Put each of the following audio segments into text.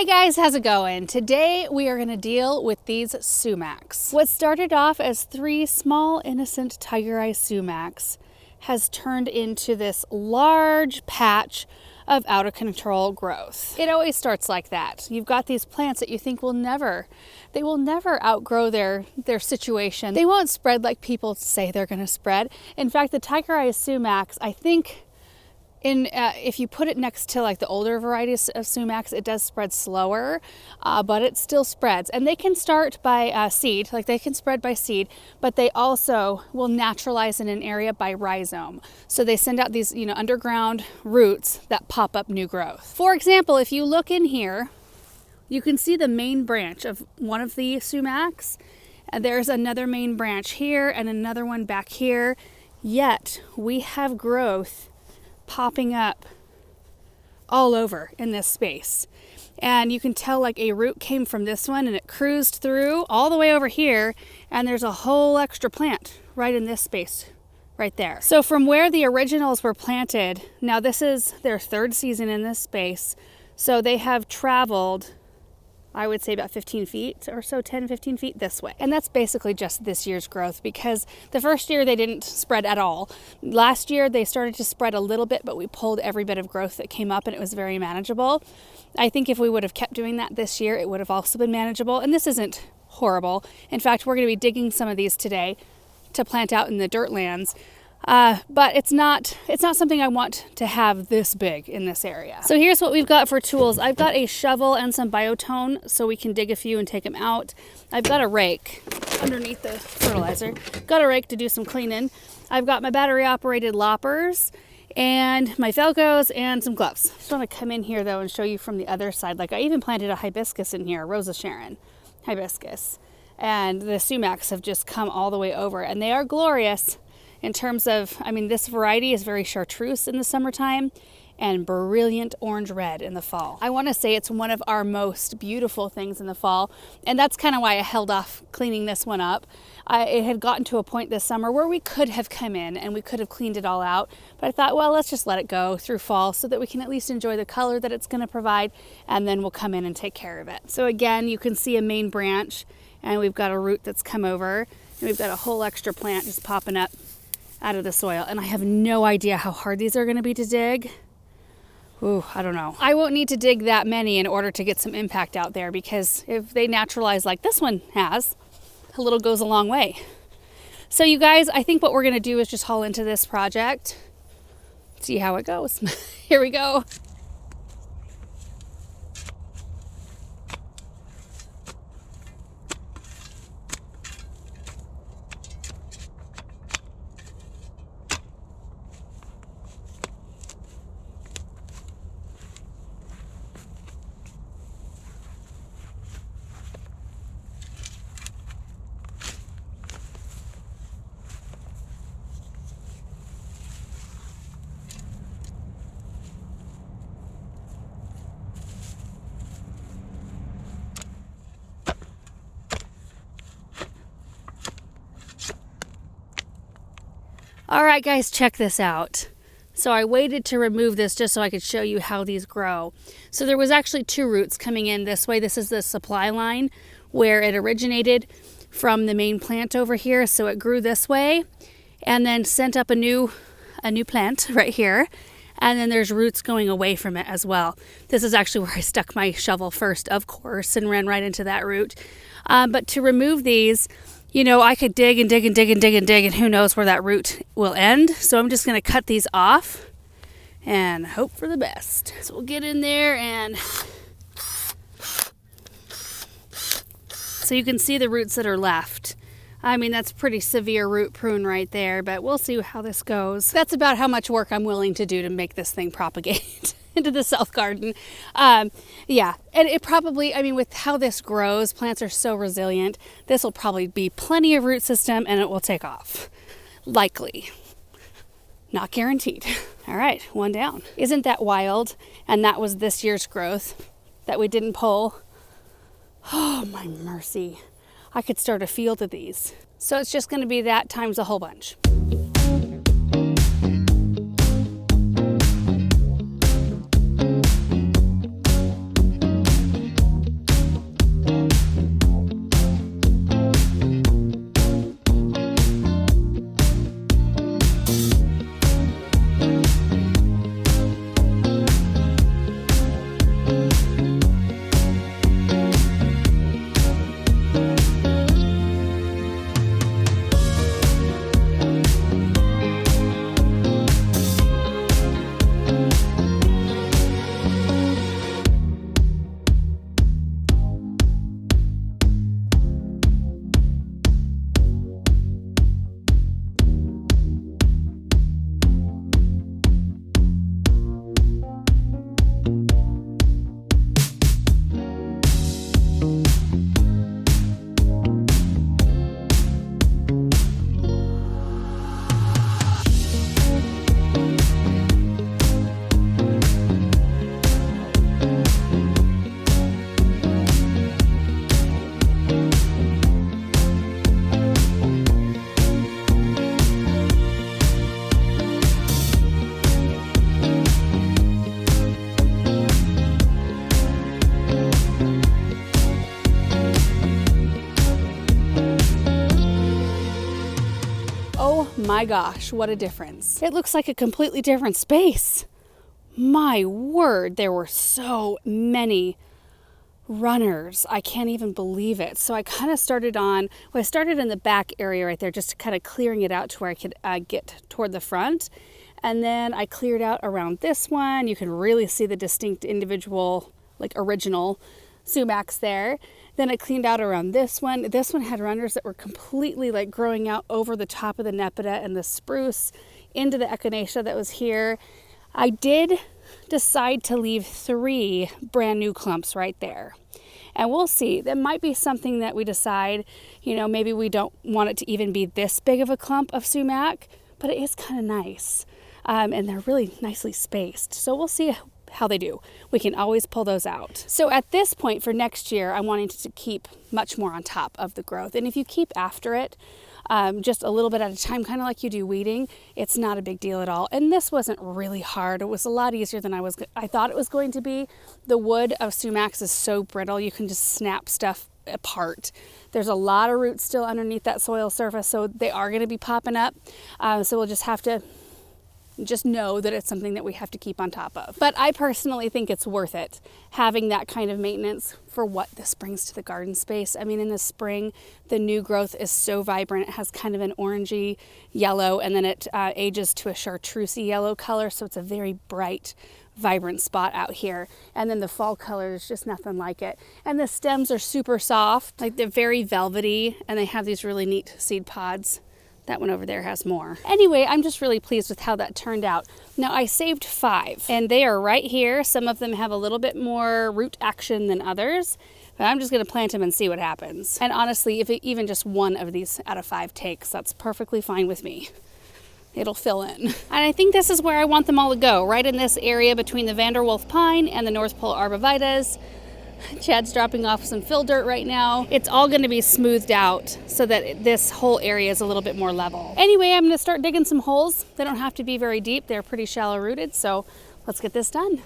Hey guys, how's it going? Today we are going to deal with these sumacs. What started off as 3 small innocent tiger eye sumacs has turned into this large patch of out of control growth. It always starts like that. You've got these plants that you think will never outgrow their situation. They won't spread like people say they're going to spread. In fact, the tiger eye sumacs, I think if you put it next to like the older varieties of sumacs, it does spread slower, but it still spreads. And they can start by seed, like they can spread by seed, but they also will naturalize in an area by rhizome. So they send out these, underground roots that pop up new growth. For example, if you look in here, you can see the main branch of one of the sumacs. And there's another main branch here and another one back here. Yet we have growth popping up all over in this space. And you can tell like a root came from this one and it cruised through all the way over here, and there's a whole extra plant right in this space right there. So from where the originals were planted, now this is their 3rd season in this space, so they have traveled, I would say about 15 feet or so, 10, 15 feet this way. And that's basically just this year's growth, because the first year they didn't spread at all. Last year they started to spread a little bit, but we pulled every bit of growth that came up and it was very manageable. I think if we would have kept doing that this year, it would have also been manageable. And this isn't horrible. In fact, we're going to be digging some of these today to plant out in the dirt lands. But it's not something I want to have this big in this area. So here's what we've got for tools. I've got a shovel and some biotone so we can dig a few and take them out. I've got a rake underneath the fertilizer. Got a rake to do some cleaning. I've got my battery operated loppers and my Velcros and some gloves. I just want to come in here though and show you from the other side. Like I even planted a hibiscus in here, Rosa Sharon hibiscus. And the sumacs have just come all the way over, and they are glorious. In terms of, this variety is very chartreuse in the summertime and brilliant orange red in the fall. I want to say it's one of our most beautiful things in the fall, and that's kind of why I held off cleaning this one up. It had gotten to a point this summer where we could have come in and we could have cleaned it all out, but I thought, well, let's just let it go through fall so that we can at least enjoy the color that it's going to provide, and then we'll come in and take care of it. So again, you can see a main branch, and we've got a root that's come over, and we've got a whole extra plant just popping up out of the soil, and I have no idea how hard these are going to be to dig. Ooh, I don't know. I won't need to dig that many in order to get some impact out there, because if they naturalize like this one has, a little goes a long way. So you guys, I think what we're going to do is just haul into this project, see how it goes. Here we go. All right, guys, check this out. So I waited to remove this just so I could show you how these grow. So there was actually 2 roots coming in this way. This is the supply line where it originated from the main plant over here. So it grew this way and then sent up a new plant right here. And then there's roots going away from it as well. This is actually where I stuck my shovel first, of course, and ran right into that root. But to remove these, I could dig and dig and dig and dig and dig, and who knows where that root will end. So I'm just going to cut these off and hope for the best. So we'll get in there, and so you can see the roots that are left. That's pretty severe root prune right there, but we'll see how this goes. That's about how much work I'm willing to do to make this thing propagate into the south garden. Yeah, and it probably, with how this grows, plants are so resilient, this will probably be plenty of root system and it will take off. Likely. Not guaranteed. All right, one down. Isn't that wild? And that was this year's growth that we didn't pull. Oh, my mercy. I could start a field of these. So it's just going to be that times a whole bunch. my gosh, what a difference. It looks like a completely different space. My word, there were so many runners. I can't even believe it. So I kind of started I started in the back area right there, just kind of clearing it out to where I could get toward the front. And then I cleared out around this one. You can really see the distinct individual, like original sumacs there. Then I cleaned out around this one. This one had runners that were completely like growing out over the top of the nepeta and the spruce into the echinacea that was here. I did decide to leave 3 brand new clumps right there. And we'll see. That might be something that we decide, maybe we don't want it to even be this big of a clump of sumac, but it is kind of nice. And they're really nicely spaced. So we'll see how they do. We can always pull those out. So at this point for next year, I'm wanting to keep much more on top of the growth. And if you keep after it, just a little bit at a time, kind of like you do weeding, it's not a big deal at all. And this wasn't really hard. It was a lot easier than I thought it was going to be. The wood of sumacs is so brittle, you can just snap stuff apart. There's a lot of roots still underneath that soil surface, so they are going to be popping up. So we'll just have to know that it's something that we have to keep on top of. But I personally think it's worth it, having that kind of maintenance for what this brings to the garden space. I mean, in the spring, the new growth is so vibrant. It has kind of an orangey yellow, and then it ages to a chartreusey yellow color. So it's a very bright, vibrant spot out here. And then the fall color is just nothing like it. And the stems are super soft, like they're very velvety, and they have these really neat seed pods. That one over there has more. Anyway, I'm just really pleased with how that turned out. Now I saved 5 and they are right here. Some of them have a little bit more root action than others, but I'm just gonna plant them and see what happens. And honestly, if even just one of these out of 5 takes, that's perfectly fine with me. It'll fill in. And I think this is where I want them all to go, right in this area between the Vanderwolf pine and the North Pole arborvitaes. Chad's dropping off some fill dirt right now. It's all going to be smoothed out so that this whole area is a little bit more level. Anyway, I'm going to start digging some holes. They don't have to be very deep. They're pretty shallow rooted, so let's get this done.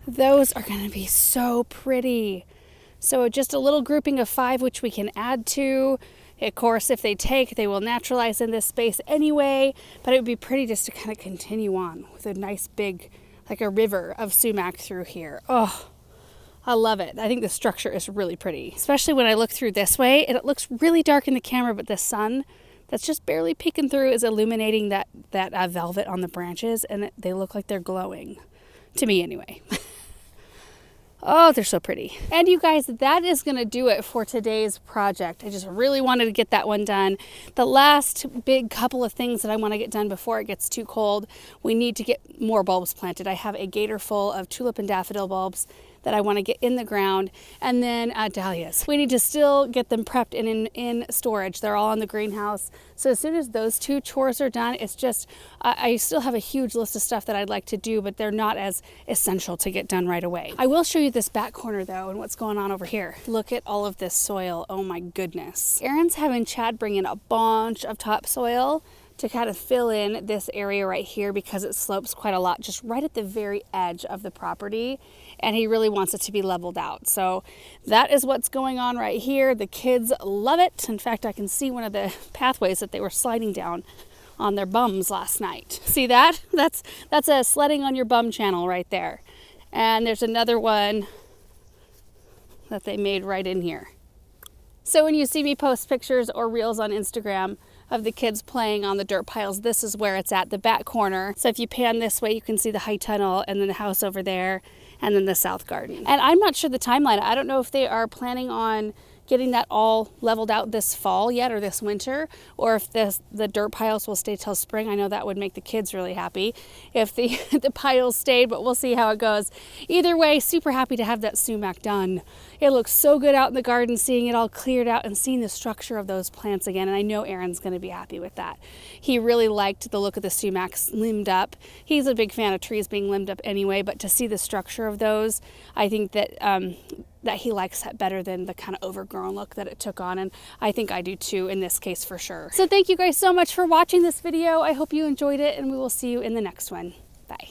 Those are going to be so pretty. So just a little grouping of 5, which we can add to. Of course, if they take, they will naturalize in this space anyway, but it would be pretty just to kind of continue on with a nice big, like a river of sumac through here. Oh, I love it. I think the structure is really pretty, especially when I look through this way, and it looks really dark in the camera, but the sun that's just barely peeking through is illuminating that velvet on the branches, and they look like they're glowing. To me, anyway. Oh, they're so pretty. And you guys, that is going to do it for today's project. I just really wanted to get that one done. The last big couple of things that I want to get done before it gets too cold, we need to get more bulbs planted. I have a gator full of tulip and daffodil bulbs that I want to get in the ground, and then dahlias. We need to still get them prepped and in storage. They're all in the greenhouse. So as soon as those two chores are done, it's just, I still have a huge list of stuff that I'd like to do, but they're not as essential to get done right away. I will show you this back corner though, and what's going on over here. Look at all of this soil. Oh my goodness. Aaron's having Chad bring in a bunch of topsoil to kind of fill in this area right here because it slopes quite a lot, just right at the very edge of the property, and he really wants it to be leveled out. So that is what's going on right here. The kids love it. In fact, I can see one of the pathways that they were sliding down on their bums last night. See that? That's a sledding on your bum channel right there. And there's another one that they made right in here. So when you see me post pictures or reels on Instagram of the kids playing on the dirt piles, this is where it's at, the back corner. So if you pan this way, you can see the high tunnel and then the house over there and then the south garden. And I'm not sure the timeline. I don't know if they are planning on getting that all leveled out this fall yet or this winter, or if the dirt piles will stay till spring. I know that would make the kids really happy if the piles stayed, but we'll see how it goes. Either way, super happy to have that sumac done. It looks so good out in the garden, seeing it all cleared out and seeing the structure of those plants again. And I know Aaron's going to be happy with that. He really liked the look of the sumacs limbed up. He's a big fan of trees being limbed up anyway, but to see the structure of those, I think that that he likes that better than the kind of overgrown look that it took on, and I think I do too in this case for sure. So thank you guys so much for watching this video. I hope you enjoyed it, and we will see you in the next one. Bye.